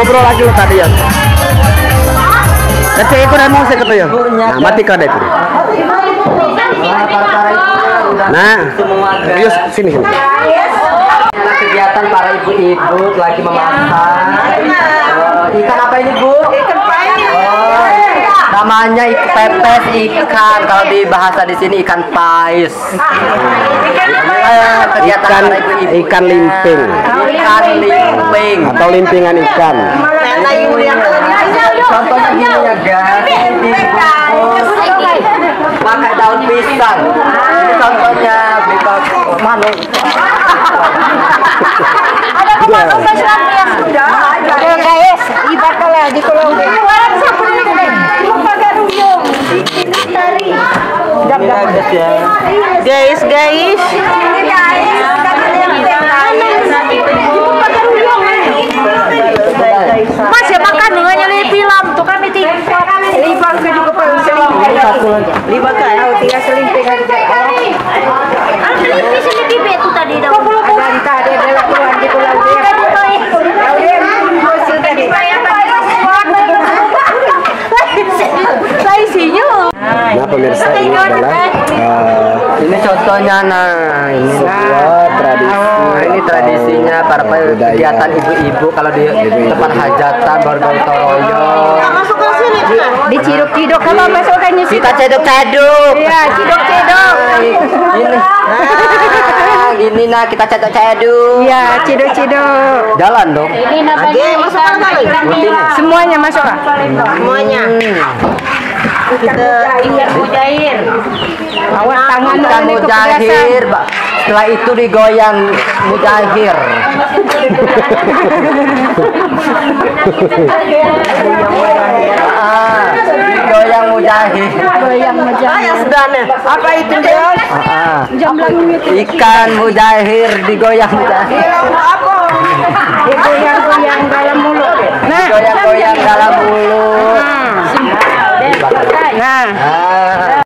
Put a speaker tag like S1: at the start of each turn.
S1: ngobrol lagi lo tadi ya. Kecil itu ada musik itu ya. Nah, mati kau itu. Nah, Rius sini.
S2: Kegiatan para ibu-ibu lagi memasak. Ikan apa ini, Bu? Ikan pais. Namanya pepes ikan. Kalau di bahasa di sini ikan pais. Kegiatan para ibu-ibu.
S1: Ikan limping.
S2: Ikan limping
S1: Atau limpingan ikan.
S2: Contohnya gini ya, guys. Pakai daun pisang. Ini contohnya bebas manuk.
S3: Ada kemana ya sudah. Ya guys, ibakalah di kolong. Guys. Mas ya makan dengannya di film tuh kami tinggal. Libat ke juga paling selimping. Libat kan? Tinggal selimping aja. Selimping selimping betu tadi dah. Ada tadi ada keluar di pulau dia. Saya senyum.
S1: Nah pemirsa ini adalah
S2: Ini contohnya, nah ini
S1: sebuah tradisi.
S2: ini tradisinya para kegiatan ibu-ibu kalau di tempat hajatan baru-baru toroyo.
S3: Masuk ke sini diciduk-ciduk kalau masukkannya
S2: Kita cedok-cedok.
S3: Iya, ciduk-ciduk.
S2: Gini. Gini nah kita cedok-cedok.
S3: Iya, ciduk-ciduk.
S2: Jalan dong.
S3: Ini namanya semuanya masuk lah. Semuanya. Kita ikan mujair. Awas tangan
S2: Ikan mujahir. Setelah itu digoyang mujahir. Digoyang mujahir.
S3: Goyang mujair.
S2: Apa itu, Deon? Ikan mujahir digoyang mujahir.